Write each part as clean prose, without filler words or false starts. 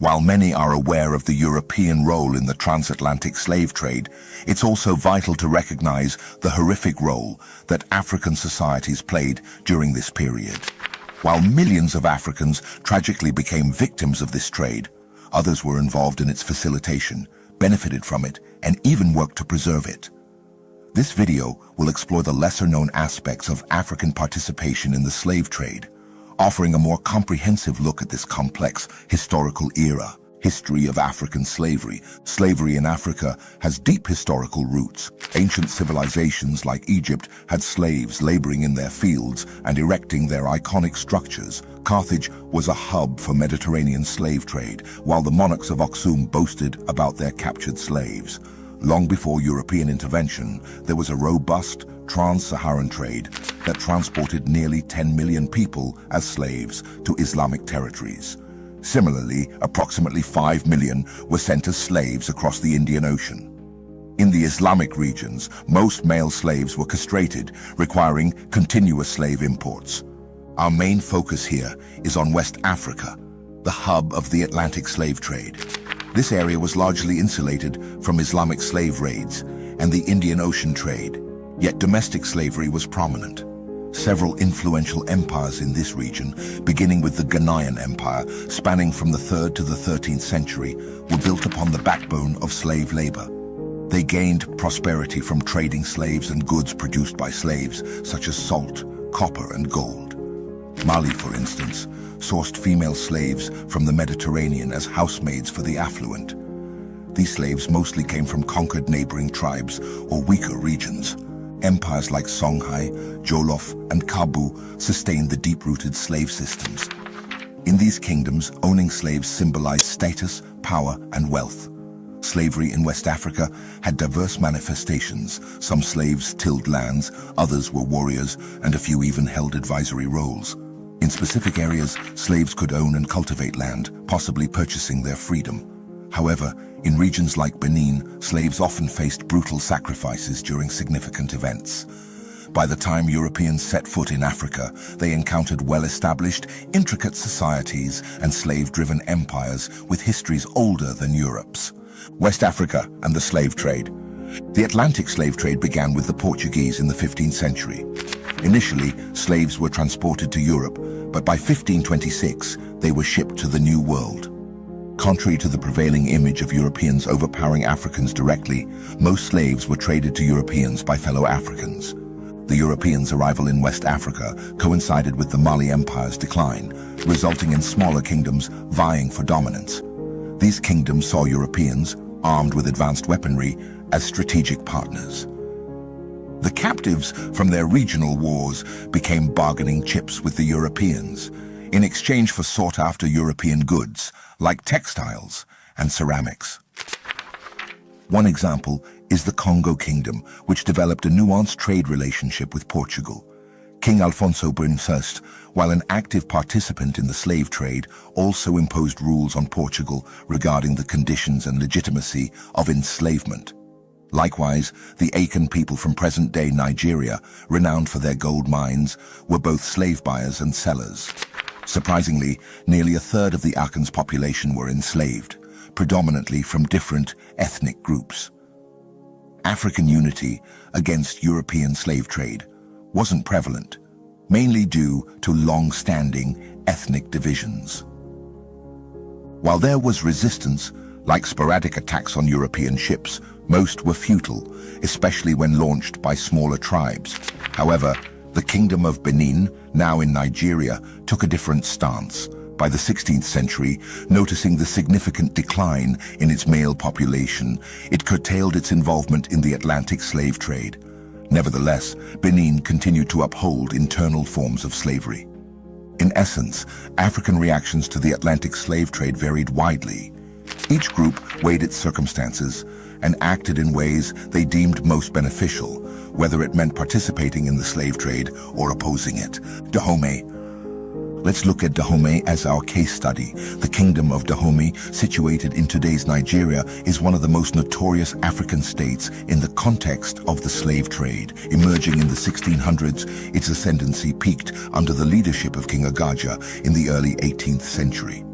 While many are aware of the European role in the transatlantic slave trade, it's also vital to recognize the horrific role that African societies played during this period. While millions of Africans tragically became victims of this trade, others were involved in its facilitation, benefited from it, and even worked to preserve it. This video will explore the lesser-known aspects of African participation in the slave trade, offering a more comprehensive look at this complex historical era. History of African slavery. Slavery in Africa has deep historical roots. Ancient civilizations like Egypt had slaves laboring in their fields and erecting their iconic structures. Carthage was a hub for Mediterranean slave trade, while the monarchs of Aksum boasted about their captured slaves. Long before European intervention, there was a robust trans-Saharan trade that transported nearly 10 million people as slaves to Islamic territories. Similarly, approximately 5 million were sent as slaves across the Indian Ocean. In the Islamic regions, most male slaves were castrated, requiring continuous slave imports. Our main focus here is on West Africa, the hub of the Atlantic slave trade. This area was largely insulated from Islamic slave raids and the Indian Ocean trade, yet domestic slavery was prominent. Several influential empires in this region, beginning with the Ghanaian Empire, spanning from the 3rd to the 13th century, were built upon the backbone of slave labor. They gained prosperity from trading slaves and goods produced by slaves, such as salt, copper, and gold. Mali, for instance, sourced female slaves from the Mediterranean as housemaids for the affluent. These slaves mostly came from conquered neighboring tribes or weaker regions. Empires like Songhai, Jolof, and Kabu sustained the deep-rooted slave systems. In these kingdoms, owning slaves symbolized status, power, and wealth. Slavery in West Africa had diverse manifestations. Some slaves tilled lands, others were warriors, and a few even held advisory roles. In specific areas, slaves could own and cultivate land, possibly purchasing their freedom. However, in regions like Benin, slaves often faced brutal sacrifices during significant events. By the time Europeans set foot in Africa, they encountered well-established, intricate societies and slave-driven empires with histories older than Europe's. West Africa and the slave trade. The Atlantic slave trade began with the Portuguese in the 15th century. Initially, slaves were transported to Europe, but by 1526, they were shipped to the New World. Contrary to the prevailing image of Europeans overpowering Africans directly, most slaves were traded to Europeans by fellow Africans. The Europeans' arrival in West Africa coincided with the Mali Empire's decline, resulting in smaller kingdoms vying for dominance. These kingdoms saw Europeans, armed with advanced weaponry, as strategic partners. The captives from their regional wars became bargaining chips with the Europeans, in exchange for sought-after European goods, like textiles and ceramics. One example is the Congo Kingdom, which developed a nuanced trade relationship with Portugal. King Alfonso I, while an active participant in the slave trade, also imposed rules on Portugal regarding the conditions and legitimacy of enslavement. Likewise, the Akan people from present-day Nigeria, renowned for their gold mines, were both slave buyers and sellers. Surprisingly, nearly a third of the Akan's population were enslaved, predominantly from different ethnic groups. African unity against European slave trade wasn't prevalent, mainly due to long-standing ethnic divisions. While there was resistance, like sporadic attacks on European ships, most were futile, especially when launched by smaller tribes. However, the Kingdom of Benin, now in Nigeria, took a different stance. By the 16th century, noticing the significant decline in its male population, it curtailed its involvement in the Atlantic slave trade. Nevertheless, Benin continued to uphold internal forms of slavery. In essence, African reactions to the Atlantic slave trade varied widely. Each group weighed its circumstances and acted in ways they deemed most beneficial, whether it meant participating in the slave trade or opposing it. Dahomey. Let's look at Dahomey as our case study. The Kingdom of Dahomey, situated in today's Nigeria, is one of the most notorious African states in the context of the slave trade. Emerging in the 1600s, its ascendancy peaked under the leadership of King Agaja in the early 18th century.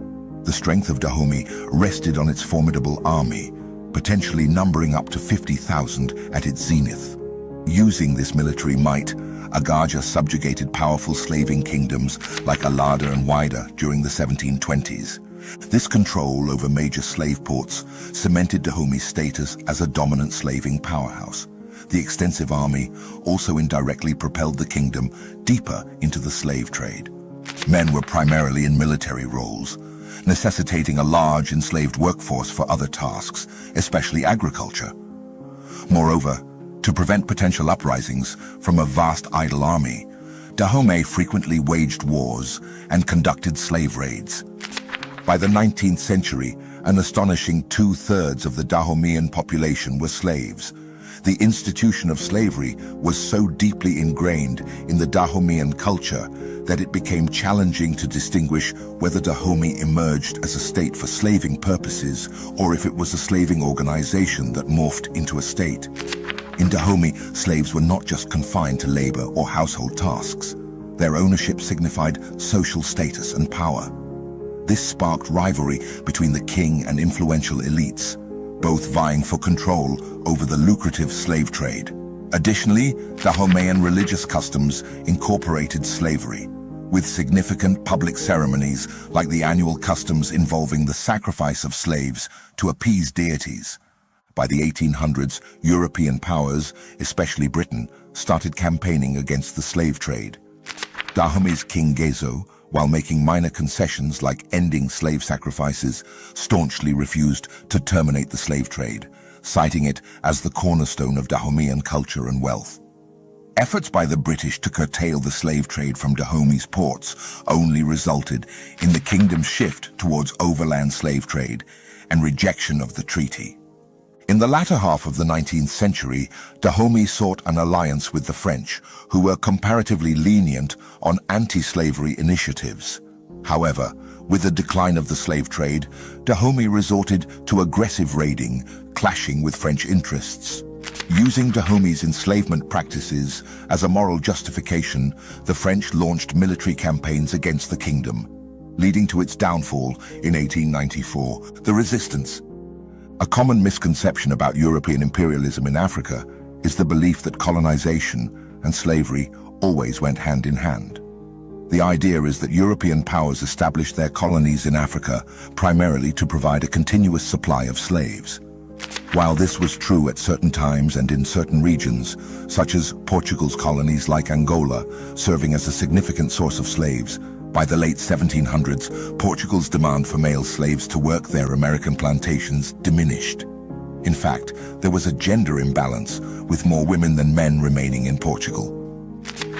The strength of Dahomey rested on its formidable army, potentially numbering up to 50,000 at its zenith. Using this military might, Agaja subjugated powerful slaving kingdoms like Alada and Whydah during the 1720s. This control over major slave ports cemented Dahomey's status as a dominant slaving powerhouse. The extensive army also indirectly propelled the kingdom deeper into the slave trade. Men were primarily in military roles, necessitating a large enslaved workforce for other tasks, especially agriculture. Moreover, to prevent potential uprisings from a vast idle army, Dahomey frequently waged wars and conducted slave raids. By the 19th century, an astonishing 2/3 of the Dahomeyan population were slaves. The institution of slavery was so deeply ingrained in the Dahomeyan culture that it became challenging to distinguish whether Dahomey emerged as a state for slaving purposes or if it was a slaving organization that morphed into a state. In Dahomey, slaves were not just confined to labor or household tasks. Their ownership signified social status and power. This sparked rivalry between the king and influential elites, both vying for control over the lucrative slave trade. Additionally, Dahomeyan religious customs incorporated slavery, with significant public ceremonies like the annual customs involving the sacrifice of slaves to appease deities. By the 1800s, European powers, especially Britain, started campaigning against the slave trade. Dahomey's King Gezo, while making minor concessions like ending slave sacrifices, staunchly refused to terminate the slave trade, citing it as the cornerstone of Dahomeyan culture and wealth. Efforts by the British to curtail the slave trade from Dahomey's ports only resulted in the kingdom's shift towards overland slave trade and rejection of the treaty. In the latter half of the 19th century, Dahomey sought an alliance with the French, who were comparatively lenient on anti-slavery initiatives. However, with the decline of the slave trade, Dahomey resorted to aggressive raiding, clashing with French interests. Using Dahomey's enslavement practices as a moral justification, the French launched military campaigns against the kingdom, leading to its downfall in 1894. The resistance. A common misconception about European imperialism in Africa is the belief that colonization and slavery always went hand in hand. The idea is that European powers established their colonies in Africa primarily to provide a continuous supply of slaves. While this was true at certain times and in certain regions, such as Portugal's colonies like Angola, serving as a significant source of slaves, by the late 1700s, Portugal's demand for male slaves to work their American plantations diminished. In fact, there was a gender imbalance, with more women than men remaining in Portugal.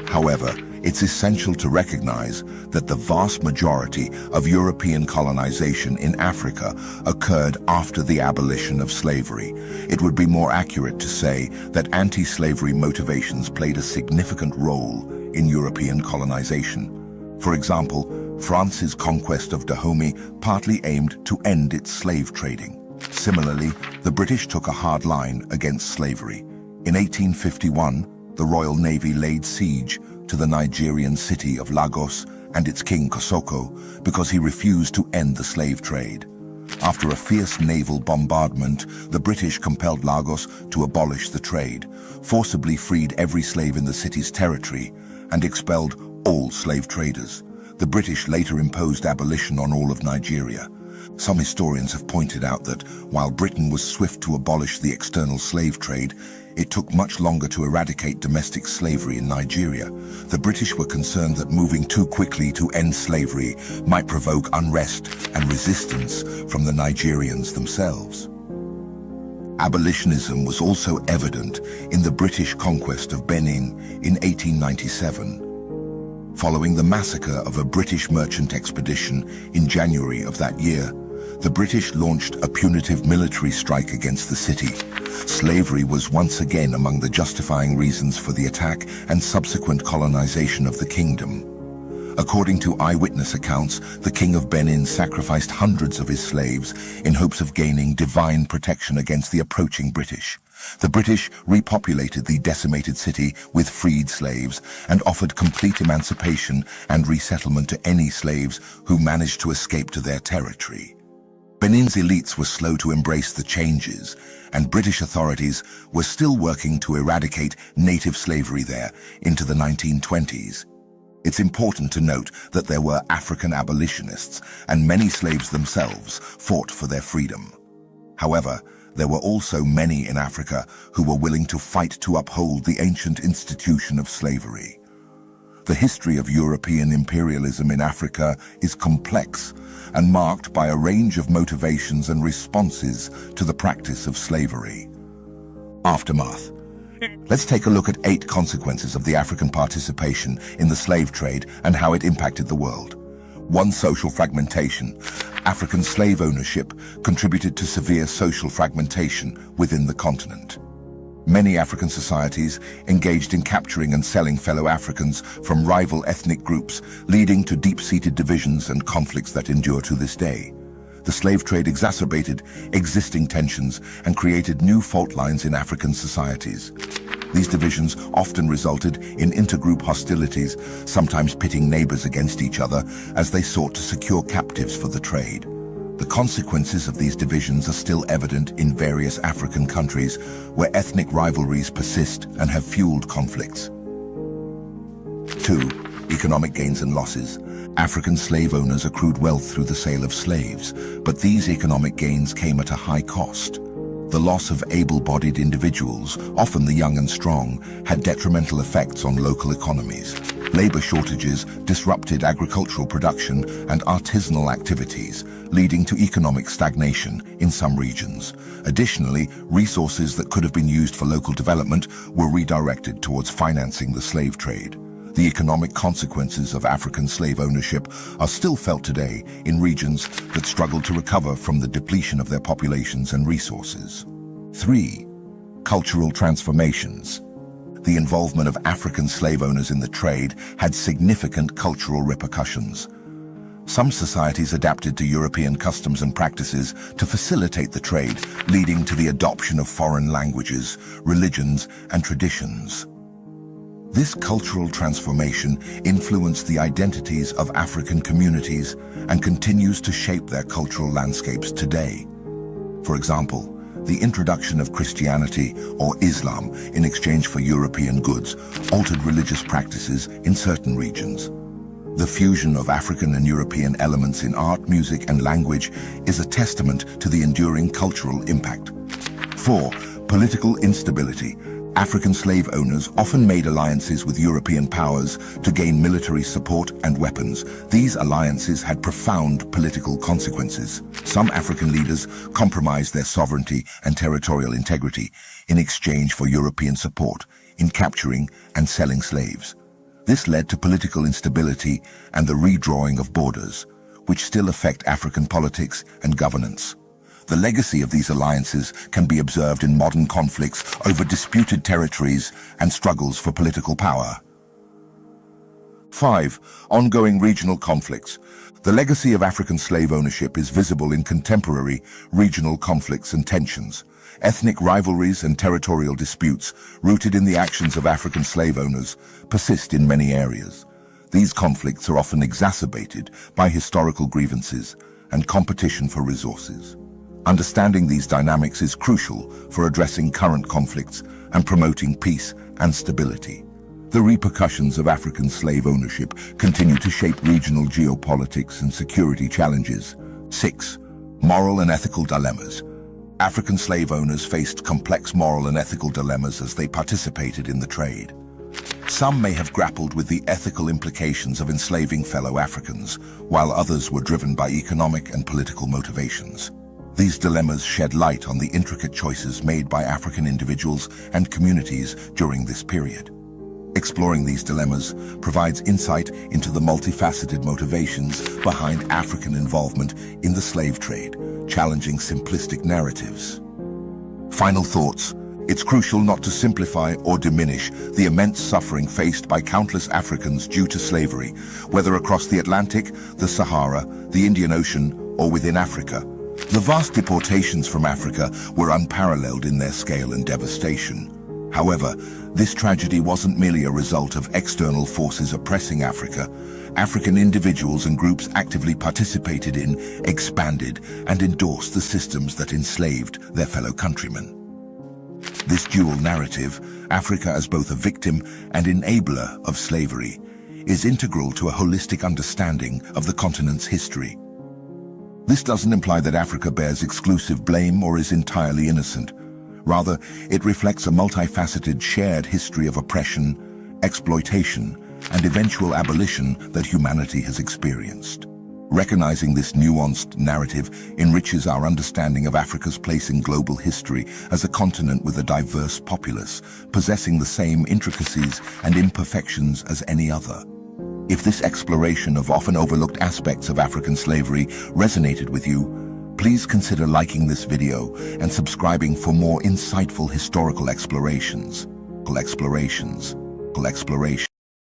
However, it's essential to recognize that the vast majority of European colonization in Africa occurred after the abolition of slavery. It would be more accurate to say that anti-slavery motivations played a significant role in European colonization. For example, France's conquest of Dahomey partly aimed to end its slave trading. Similarly, the British took a hard line against slavery. In 1851, the Royal Navy laid siege to the Nigerian city of Lagos and its king Kosoko because he refused to end the slave trade. After a fierce naval bombardment, the British compelled Lagos to abolish the trade, forcibly freed every slave in the city's territory, and expelled all slave traders. The British later imposed abolition on all of Nigeria. Some historians have pointed out that while Britain was swift to abolish the external slave trade, it took much longer to eradicate domestic slavery in Nigeria. The British were concerned that moving too quickly to end slavery might provoke unrest and resistance from the Nigerians themselves. Abolitionism was also evident in the British conquest of Benin in 1897. Following the massacre of a British merchant expedition in January of that year, the British launched a punitive military strike against the city. Slavery was once again among the justifying reasons for the attack and subsequent colonization of the kingdom. According to eyewitness accounts, the King of Benin sacrificed hundreds of his slaves in hopes of gaining divine protection against the approaching British. The British repopulated the decimated city with freed slaves and offered complete emancipation and resettlement to any slaves who managed to escape to their territory. Benin's elites were slow to embrace the changes, and British authorities were still working to eradicate native slavery there into the 1920s. It's important to note that there were African abolitionists, and many slaves themselves fought for their freedom. However, there were also many in Africa who were willing to fight to uphold the ancient institution of slavery. The history of European imperialism in Africa is complex and marked by a range of motivations and responses to the practice of slavery. Aftermath. Let's take a look at 8 consequences of the African participation in the slave trade and how it impacted the world. 1. Social fragmentation. African slave ownership contributed to severe social fragmentation within the continent. Many African societies engaged in capturing and selling fellow Africans from rival ethnic groups, leading to deep-seated divisions and conflicts that endure to this day. The slave trade exacerbated existing tensions and created new fault lines in African societies. These divisions often resulted in intergroup hostilities, sometimes pitting neighbors against each other as they sought to secure captives for the trade. The consequences of these divisions are still evident in various African countries where ethnic rivalries persist and have fueled conflicts. 2. Economic gains and losses. African slave owners accrued wealth through the sale of slaves, but these economic gains came at a high cost. The loss of able-bodied individuals, often the young and strong, had detrimental effects on local economies. Labor shortages disrupted agricultural production and artisanal activities, leading to economic stagnation in some regions. Additionally, resources that could have been used for local development were redirected towards financing the slave trade. The economic consequences of African slave ownership are still felt today in regions that struggle to recover from the depletion of their populations and resources. 3. Cultural transformations. The involvement of African slave owners in the trade had significant cultural repercussions. Some societies adapted to European customs and practices to facilitate the trade, leading to the adoption of foreign languages, religions, and traditions. This cultural transformation influenced the identities of African communities and continues to shape their cultural landscapes today. For example, the introduction of Christianity or Islam in exchange for European goods altered religious practices in certain regions. The fusion of African and European elements in art, music, and language is a testament to the enduring cultural impact. 4. Political instability. African slave owners often made alliances with European powers to gain military support and weapons. These alliances had profound political consequences. Some African leaders compromised their sovereignty and territorial integrity in exchange for European support in capturing and selling slaves. This led to political instability and the redrawing of borders, which still affect African politics and governance. The legacy of these alliances can be observed in modern conflicts over disputed territories and struggles for political power. 5. Ongoing regional conflicts. The legacy of African slave ownership is visible in contemporary regional conflicts and tensions. Ethnic rivalries and territorial disputes, rooted in the actions of African slave owners, persist in many areas. These conflicts are often exacerbated by historical grievances and competition for resources. Understanding these dynamics is crucial for addressing current conflicts and promoting peace and stability. The repercussions of African slave ownership continue to shape regional geopolitics and security challenges. 6. Moral and ethical dilemmas. African slave owners faced complex moral and ethical dilemmas as they participated in the trade. Some may have grappled with the ethical implications of enslaving fellow Africans, while others were driven by economic and political motivations. These dilemmas shed light on the intricate choices made by African individuals and communities during this period. Exploring these dilemmas provides insight into the multifaceted motivations behind African involvement in the slave trade, challenging simplistic narratives. Final thoughts. It's crucial not to simplify or diminish the immense suffering faced by countless Africans due to slavery, whether across the Atlantic, the Sahara, the Indian Ocean, or within Africa. The vast deportations from Africa were unparalleled in their scale and devastation. However, this tragedy wasn't merely a result of external forces oppressing Africa. African individuals and groups actively participated in, expanded, and endorsed the systems that enslaved their fellow countrymen. This dual narrative, Africa as both a victim and enabler of slavery, is integral to a holistic understanding of the continent's history. This doesn't imply that Africa bears exclusive blame or is entirely innocent. Rather, it reflects a multifaceted shared history of oppression, exploitation, and eventual abolition that humanity has experienced. Recognizing this nuanced narrative enriches our understanding of Africa's place in global history as a continent with a diverse populace, possessing the same intricacies and imperfections as any other. If this exploration of often overlooked aspects of African slavery resonated with you, please consider liking this video and subscribing for more insightful historical explorations.